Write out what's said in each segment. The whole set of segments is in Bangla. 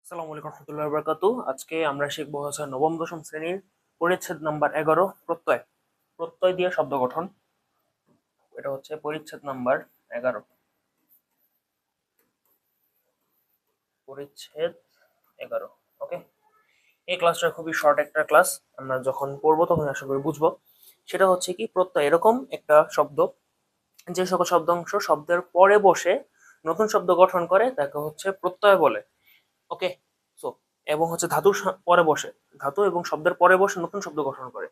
আসসালামু আলাইকুম রহমতুল্লাহি ওয়া বারাকাতুহু। আজকে আমরা শিখবো হচ্ছে নবম দশম শ্রেণীর পরিচ্ছেদ নাম্বার 11 প্রত্যয়। প্রত্যয় দিয়ে শব্দ গঠন। এটা হচ্ছে পরিচ্ছেদ নাম্বার 11। পরিচ্ছেদ 11। ওকে, এই ক্লাসটা খুবই শর্ট একটা ক্লাস। আমরা যখন পড়বো তখন আশা করি বুঝবো। সেটা হচ্ছে কি, প্রত্যয় এরকম একটা শব্দ যে সকল শব্দাংশ শব্দের পরে বসে নতুন শব্দ গঠন করে তাকে হচ্ছে প্রত্যয় বলে। ওকে, সো এবং হচ্ছে ধাতুর পরে বসে, ধাতু এবং শব্দের পরে বসে নতুন শব্দ গঠন করে।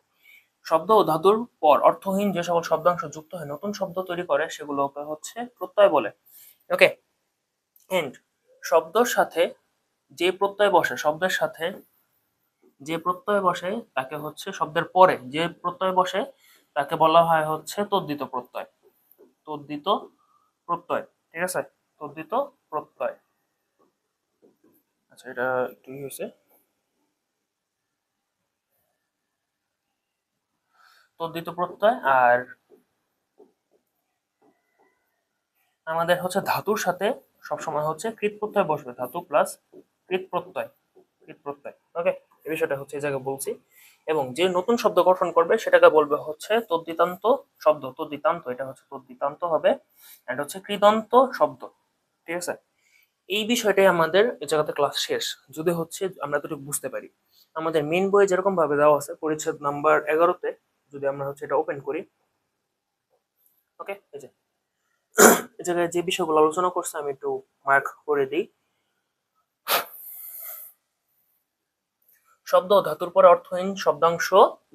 শব্দ ও ধাতুর পর অর্থহীন যে সকল শব্দাংশ যুক্ত হয়ে নতুন শব্দ তৈরি করে সেগুলোকে হচ্ছে প্রত্যয় বলে। ওকে, এন্ড শব্দের সাথে যে প্রত্যয় বসে, শব্দের সাথে যে প্রত্যয় বসে তাকে হচ্ছে শব্দের পরে যে প্রত্যয় বসে তাকে বলা হয় হচ্ছে তদ্ধিত প্রত্যয়। তদ্ধিত প্রত্যয়, ঠিক আছে? তদ্ধিত প্রত্যয়। আচ্ছা, এটা একটু হয়েছে। তদ্ধিত প্রত্যয়। আর আমাদের হচ্ছে ধাতুর সাথে সবসময় হচ্ছে কৃত প্রত্যয় বসবে, ধাতু প্লাস কৃত প্রত্যয়। কৃত প্রত্যয়। ওকে, এই বিষয়টা হচ্ছে এই জায়গায় বলছি। এবং যে নতুন শব্দ গঠন করবে সেটাকে বলবে হচ্ছে তদ্ধিতান্ত শব্দ। তদ্ধিতান্ত, এটা হচ্ছে তদ্ধিতান্ত হবে, এটা হচ্ছে কৃদন্ত শব্দ। ঠিক আছে, এই বিষয়টাই আমাদের এই জায়গাতে ক্লাস শেষ। যদি হচ্ছে আমরা এতটুকু বুঝতে পারি, আমাদের মেন বইয়ে যেরকম ভাবে দেওয়া আছে পরিচ্ছেদ নাম্বার 11-তে, যদি আমরা হচ্ছে এটা ওপেন করি। ওকে, এই যে এই জায়গায় যে বিষয়গুলো আলোচনা করছে আমি একটু মার্ক করে দিই। শব্দ ও ধাতুর পরে অর্থহীন শব্দাংশ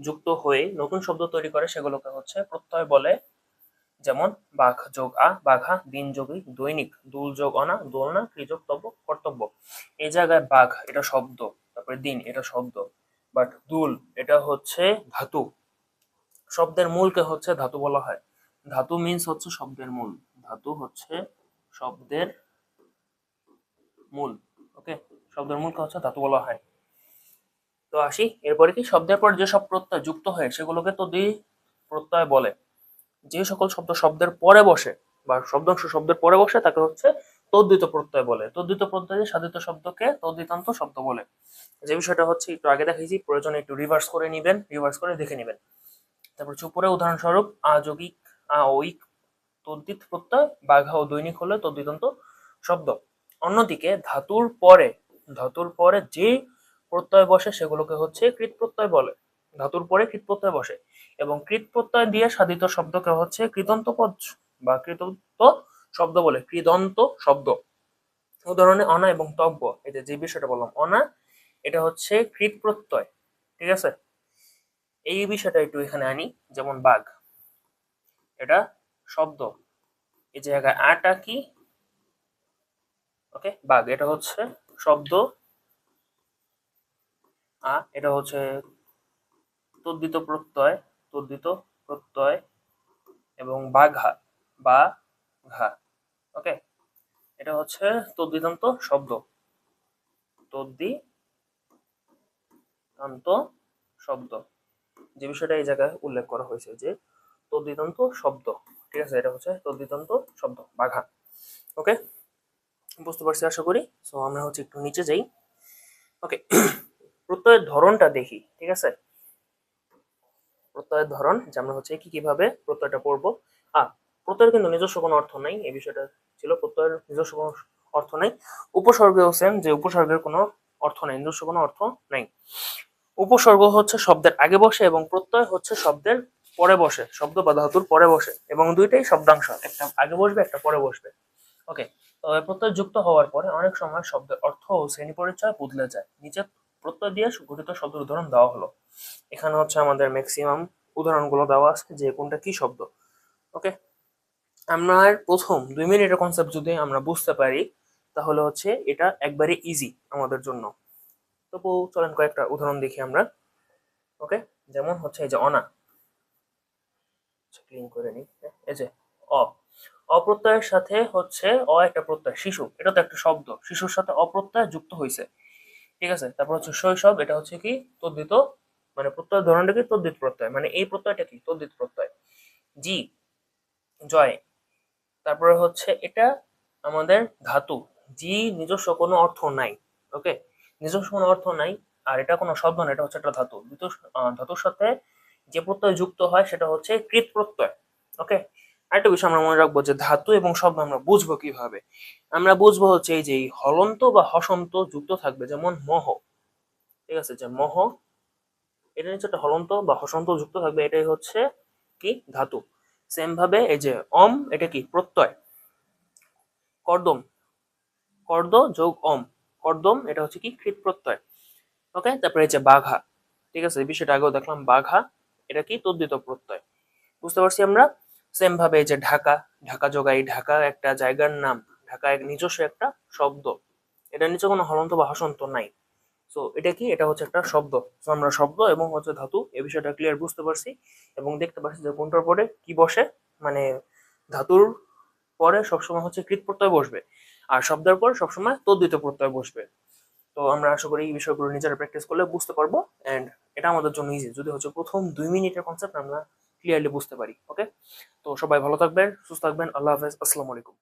যুক্ত হয়ে নতুন শব্দ তৈরি করে সেগুলোকে হচ্ছে প্রত্যয় বলে। যেমন বাঘ যোগ আ বাঘা, দিন যোগী দৈনিক, দুল যোগ অনা দোলনা, ক্রিযোগ তব কর্তব্য। এই জায়গায় বাঘ এটা শব্দ, তারপরে দিন এটা শব্দ, বাট দুল এটা হচ্ছে ধাতু। শব্দের মূলকে হচ্ছে ধাতু বলা হয়। ধাতু মিন্স হচ্ছে শব্দের মূল। ধাতু হচ্ছে শব্দের মূল। ওকে, শব্দের মূলকে হচ্ছে ধাতু বলা হয়। তো আসি এরপরে কি, শব্দের পর যেসব প্রত্যয় যুক্ত হয় সেগুলোকে তদ্বি প্রত্যয় বলে। যে সকল শব্দ শব্দের পরে বসে বা শব্দাংশ শব্দের পরে বসে তাকে হচ্ছে তদ্বিত প্রত্যয় বলে। তদ্বিত প্রত্যয়ে সাধিত শব্দকে তদ্বিতান্ত শব্দ বলে। যে বিষয়টা হচ্ছে একটু আগে দেখাইছি, প্রয়োজনে একটু রিভার্স করে নিবেন, রিভার্স করে দেখে নিবেন। তারপর হচ্ছে উপরে উদাহরণস্বরূপ আযৌগিক ঐক তদ্বিত প্রত্যয়, বাঘা ও দৈনিক হলে তদ্বিতান্ত শব্দ। অন্যদিকে ধাতুর পরে যে প্রত্যয় বসে সেগুলোকে হচ্ছে কৃত প্রত্যয় বলে। ধাতুর পরে কৃত প্রত্যয় বসে এবং কৃত প্রত্যয় দিয়ে সাধিত শব্দকে হচ্ছে কৃদন্ত পদ বা কৃদন্ত শব্দ বলে। কৃদন্ত শব্দ উদাহরণে অনা এবং তব্য, এই যে বিষয়টা বললাম অনা, এটা হচ্ছে কৃত প্রত্যয়। ঠিক আছে, এই বিষয়টা একটু এখানে আনি। যেমন বাঘ এটা শব্দ, এই জায়গায় আটা কি, ওকে, বাঘ এটা হচ্ছে শব্দ, এটা হচ্ছে তদ্ধিত প্রত্যয়, তদ্ধিত প্রত্যয় এবং বাঘা বা ঘা। ওকে, এটা হচ্ছে তদ্ধিতান্ত শব্দ, তদ্ধিতান্ত শব্দ। যে বিষয়টা এই জায়গায় উল্লেখ করা হয়েছে যে তদ্ধিতান্ত শব্দ। ঠিক আছে, এটা হচ্ছে তদ্ধিতান্ত শব্দ বাঘা। ওকে, বুঝতে পারছি আশা করি। সো আমরা হচ্ছে একটু নিচে যাই। ওকে, প্রত্যয়ের ধরনটা দেখি। ঠিক আছে, প্রত্যয়ের ধরন যে আমরা হচ্ছে কিভাবে প্রত্যয়টা পড়বো। প্রত্যয়ের কিন্তু নিজস্ব কোনো অর্থ নাই, এই বিষয়টা ছিল। প্রত্যয়ের নিজস্ব কোনো অর্থ নাই। উপসর্গেও সেম, যে উপসর্গের কোনো অর্থ নাই, নিজস্ব কোনো অর্থ নাই। উপসর্গ হচ্ছে শব্দের আগে বসে এবং প্রত্যয় হচ্ছে শব্দের পরে বসে, শব্দ বা ধাতুর পরে বসে, এবং দুইটাই শব্দাংশ, একটা আগে বসবে একটা পরে বসবে। ওকে, তবে প্রত্যয় যুক্ত হওয়ার পরে অনেক সময় শব্দের অর্থ ও শ্রেণী পরিচয় বদলে যায়। নিচে প্রত্যয় দিয়ে গঠিত শব্দের উদাহরণ দেওয়া হলো। এখানে হচ্ছে আমাদের ম্যাক্সিমাম উদাহরণগুলো দেওয়া আছে যে কোনটা কি শব্দ। ওকে, আমরা প্রথম 2 মিনিটের কনসেপ্ট যদি আমরা বুঝতে পারি তাহলে হচ্ছে এটা একবারে ইজি আমাদের জন্য। তবু চলেন কয়েকটা উদাহরণ দেখি আমরা। ওকে, যেমন হচ্ছে এই যে অনা, ক্লিন করে নিই। এই যে অ, অপ্রত্যয়ের সাথে হচ্ছে একটা প্রত্যয়। শিশু এটা তো একটা শব্দ, শিশুর সাথে অপ্রত্যয় যুক্ত হয়েছে। ঠিক আছে, তারপর হচ্ছে শৈশব, এটা হচ্ছে কি তদ্ধিত, মানে প্রত্যয়ের ধরনটা কি তদ্ধিত প্রত্যয়, মানে এই প্রত্যয়টা কি তদ্ধিত প্রত্যয়। জি জয়, তারপরে হচ্ছে এটা আমাদের ধাতু। জি নিজস্ব কোনো অর্থ নাই। ওকে, নিজস্ব কোনো অর্থ নাই, আর এটা কোনো শব্দ না, এটা হচ্ছে একটা ধাতু। ধাতুর সাথে যে প্রত্যয় যুক্ত হয় সেটা হচ্ছে কৃৎ প্রত্যয়। ওকে, আরেকটা বিষয় আমরা মনে রাখবো যে ধাতু এবং শব্দ আমরা বুঝবো কিভাবে। আমরা বুঝবো হচ্ছে এই যে এই হলন্ত বা হসন্ত যুক্ত থাকবে, যেমন মহ, ঠিক আছে, যে মহ, এটা নিচে একটা হলন্ত বা হসন্ত যুক্ত থাকবে, এটাই হচ্ছে কি ধাতু। সেম ভাবে এই যে অম, এটা কি প্রত্যয়। কর্দম, কর্দ যোগ অম, কর্দম, এটা হচ্ছে কি কৃৎ প্রত্যয়। ওকে, তারপরে এই যে বাঘা, ঠিক আছে, এই বিষয়টা আগেও দেখলাম, বাঘা এটা কি তদ্ধিত প্রত্যয়। বুঝতে পারছি আমরা। সেম ভাবে এই যে ঢাকা, ঢাকা যোগাই, ঢাকা একটা জায়গার নাম, ঢাকা এক নিজস্ব একটা শব্দ, এটা নিচে কোনো হলন্ত বা হসন্ত নাই। সো এটা কি, এটা হচ্ছে একটা শব্দ। সো আমরা শব্দ এবং হচ্ছে ধাতু এই বিষয়টা ক্লিয়ার বুঝতে পারছি, এবং দেখতে পাচ্ছি যে কোনটার পরে কি বসে। মানে ধাতুর পরে সবসময় হচ্ছে কৃৎ প্রত্যয় বসবে, আর শব্দের পর সবসময় তদ্ধিত প্রত্যয় বসবে। তো আমরা আশা করি এই বিষয়গুলো নিজেরা প্র্যাকটিস করলে বুঝতে পারবো, এন্ড এটা আমাদের জন্য ইজি যদি হচ্ছে প্রথম 2 মিনিটের কনসেপ্ট আমরা ক্লিয়ারলি বুঝতে পারি। ওকে, তো সবাই ভালো থাকবেন, সুস্থ থাকবেন, আল্লাহ হাফেজ, আসসালামু আলাইকুম।